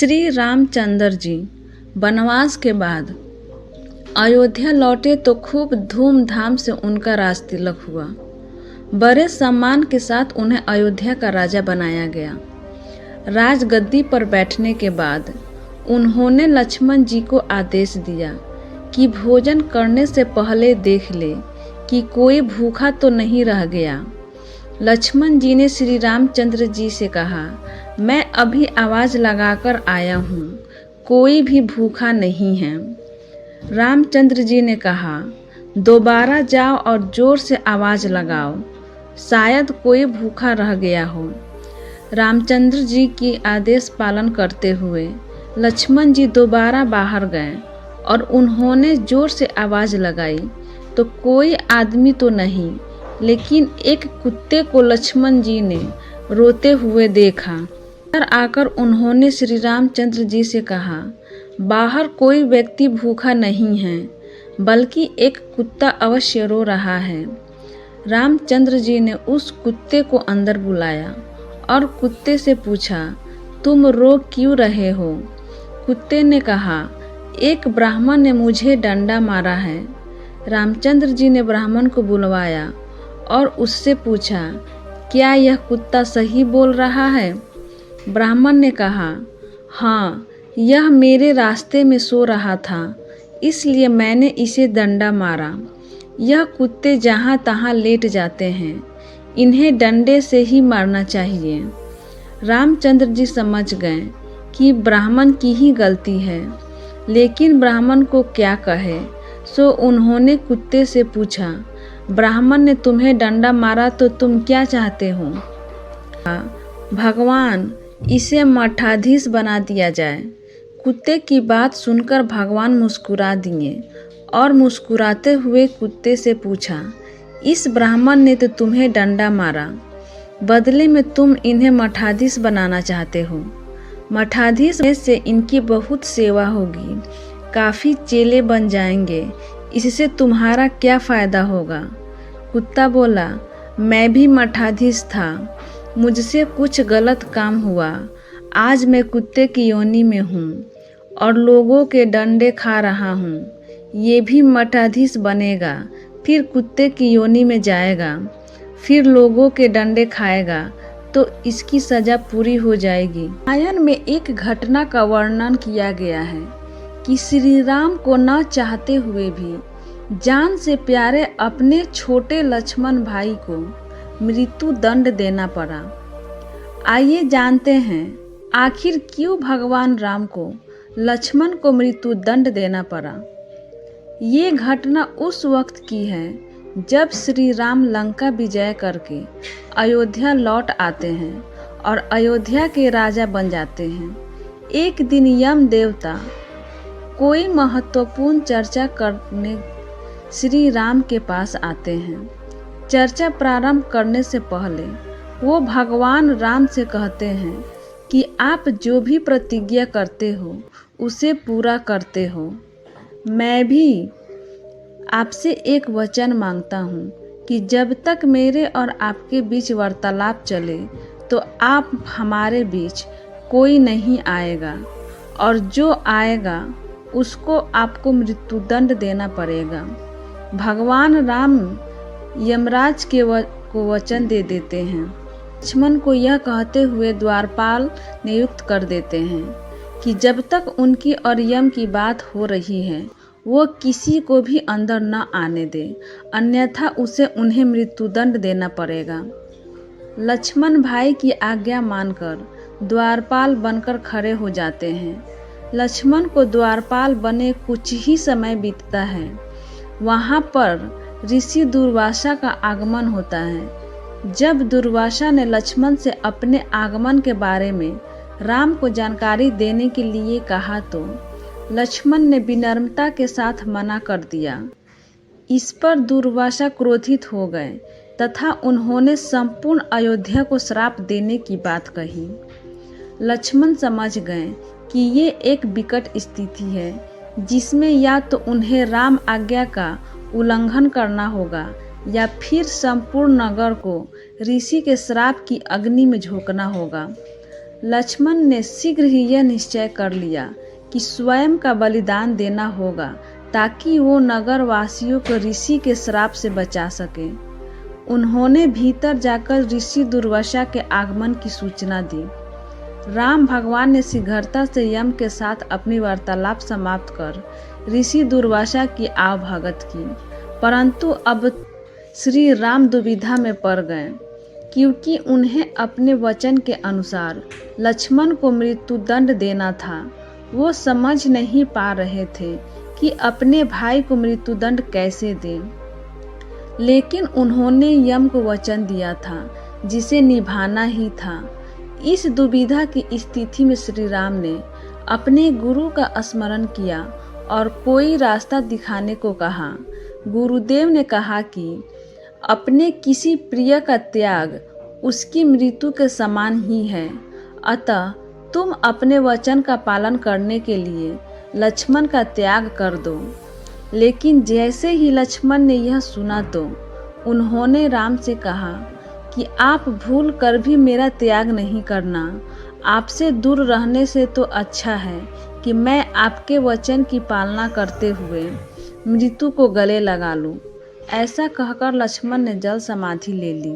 श्री रामचंद्र जी वनवास के बाद अयोध्या लौटे तो खूब धूमधाम से उनका राज तिलक हुआ। बड़े सम्मान के साथ उन्हें अयोध्या का राजा बनाया गया। राजगद्दी पर बैठने के बाद उन्होंने लक्ष्मण जी को आदेश दिया कि भोजन करने से पहले देख ले कि कोई भूखा तो नहीं रह गया। लक्ष्मण जी ने श्री रामचंद्र जी से कहा, मैं अभी आवाज़ लगाकर आया हूँ, कोई भी भूखा नहीं है। रामचंद्र जी ने कहा, दोबारा जाओ और ज़ोर से आवाज़ लगाओ, शायद कोई भूखा रह गया हो। रामचंद्र जी की आदेश पालन करते हुए लक्ष्मण जी दोबारा बाहर गए और उन्होंने ज़ोर से आवाज़ लगाई तो कोई आदमी तो नहीं, लेकिन एक कुत्ते को लक्ष्मण जी ने रोते हुए देखा। अंदर आकर उन्होंने श्री रामचंद्र जी से कहा, बाहर कोई व्यक्ति भूखा नहीं है, बल्कि एक कुत्ता अवश्य रो रहा है। रामचंद्र जी ने उस कुत्ते को अंदर बुलाया और कुत्ते से पूछा, तुम रो क्यों रहे हो? कुत्ते ने कहा, एक ब्राह्मण ने मुझे डंडा मारा है। रामचंद्र जी ने ब्राह्मण को बुलवाया और उससे पूछा, क्या यह कुत्ता सही बोल रहा है? ब्राह्मण ने कहा, हाँ, यह मेरे रास्ते में सो रहा था, इसलिए मैंने इसे डंडा मारा। यह कुत्ते जहाँ तहाँ लेट जाते हैं, इन्हें डंडे से ही मारना चाहिए। रामचंद्र जी समझ गए कि ब्राह्मण की ही गलती है, लेकिन ब्राह्मण को क्या कहे, सो उन्होंने कुत्ते से पूछा, ब्राह्मण ने तुम्हें डंडा मारा तो तुम क्या चाहते हो? भगवान, इसे मठाधीश बना दिया जाए। कुत्ते की बात सुनकर भगवान मुस्कुरा दिए और मुस्कुराते हुए कुत्ते से पूछा, इस ब्राह्मण ने तो तुम्हें डंडा मारा, बदले में तुम इन्हें मठाधीश बनाना चाहते हो। मठाधीश से इनकी बहुत सेवा होगी, काफ़ी चेले बन जाएंगे, इससे तुम्हारा क्या फ़ायदा होगा? कुत्ता बोला, मैं भी मठाधीश था, मुझसे कुछ गलत काम हुआ, आज मैं कुत्ते की योनि में हूँ और लोगों के डंडे खा रहा हूँ। ये भी मठाधीश बनेगा, फिर कुत्ते की योनि में जाएगा, फिर लोगों के डंडे खाएगा, तो इसकी सज़ा पूरी हो जाएगी। रामायण में एक घटना का वर्णन किया गया है कि श्री राम को न चाहते हुए भी जान से प्यारे अपने छोटे लक्ष्मण भाई को मृत्यु दंड देना पड़ा। आइए जानते हैं आखिर क्यों भगवान राम को लक्ष्मण को मृत्यु दंड देना पड़ा। ये घटना उस वक्त की है जब श्री राम लंका विजय करके अयोध्या लौट आते हैं और अयोध्या के राजा बन जाते हैं। एक दिन यम देवता कोई महत्वपूर्ण चर्चा करने श्री राम के पास आते हैं। चर्चा प्रारंभ करने से पहले वो भगवान राम से कहते हैं कि आप जो भी प्रतिज्ञा करते हो उसे पूरा करते हो। मैं भी आपसे एक वचन मांगता हूँ कि जब तक मेरे और आपके बीच वार्तालाप चले तो आप हमारे बीच कोई नहीं आएगा, और जो आएगा उसको आपको मृत्युदंड देना पड़ेगा। भगवान राम यमराज को वचन दे देते हैं। लक्ष्मण को यह कहते हुए द्वारपाल नियुक्त कर देते हैं कि जब तक उनकी और यम की बात हो रही है वो किसी को भी अंदर न आने दे, अन्यथा उसे उन्हें मृत्युदंड देना पड़ेगा। लक्ष्मण भाई की आज्ञा मानकर द्वारपाल बनकर खड़े हो जाते हैं। लक्ष्मण को द्वारपाल बने कुछ ही समय बीतता है, वहाँ पर ऋषि दुर्वासा का आगमन होता है। जब दुर्वासा ने लक्ष्मण से अपने आगमन के बारे में राम को जानकारी देने के लिए कहा तो लक्ष्मण ने विनम्रता के साथ मना कर दिया। इस पर दुर्वासा क्रोधित हो गए तथा उन्होंने संपूर्ण अयोध्या को श्राप देने की बात कही। लक्ष्मण समझ गए कि ये एक विकट स्थिति है जिसमें या तो उन्हें राम आज्ञा का उल्लंघन करना होगा या फिर संपूर्ण नगर को ऋषि के श्राप की अग्नि में झोंकना होगा। लक्ष्मण ने शीघ्र ही यह निश्चय कर लिया कि स्वयं का बलिदान देना होगा ताकि वो नगर वासियों को ऋषि के श्राप से बचा सके। उन्होंने भीतर जाकर ऋषि दुर्वासा के आगमन की सूचना दी। राम भगवान ने शीघ्रता से यम के साथ अपनी वार्तालाप समाप्त कर ऋषि दुर्वासा की आवभगत की, परंतु अब श्री राम दुविधा में पड़ गए, क्योंकि उन्हें अपने वचन के अनुसार लक्ष्मण को मृत्युदंड देना था। वो समझ नहीं पा रहे थे कि अपने भाई को मृत्युदंड कैसे दें, लेकिन उन्होंने यम को वचन दिया था जिसे निभाना ही था। इस दुविधा की स्थिति में श्री राम ने अपने गुरु का स्मरण किया और कोई रास्ता दिखाने को कहा। गुरुदेव ने कहा कि अपने किसी प्रिय का त्याग उसकी मृत्यु के समान ही है, अतः तुम अपने वचन का पालन करने के लिए लक्ष्मण का त्याग कर दो। लेकिन जैसे ही लक्ष्मण ने यह सुना तो उन्होंने राम से कहा कि आप भूल कर भी मेरा त्याग नहीं करना। आपसे दूर रहने से तो अच्छा है कि मैं आपके वचन की पालना करते हुए मृत्यु को गले लगा लूं। ऐसा कहकर लक्ष्मण ने जल समाधि ले ली।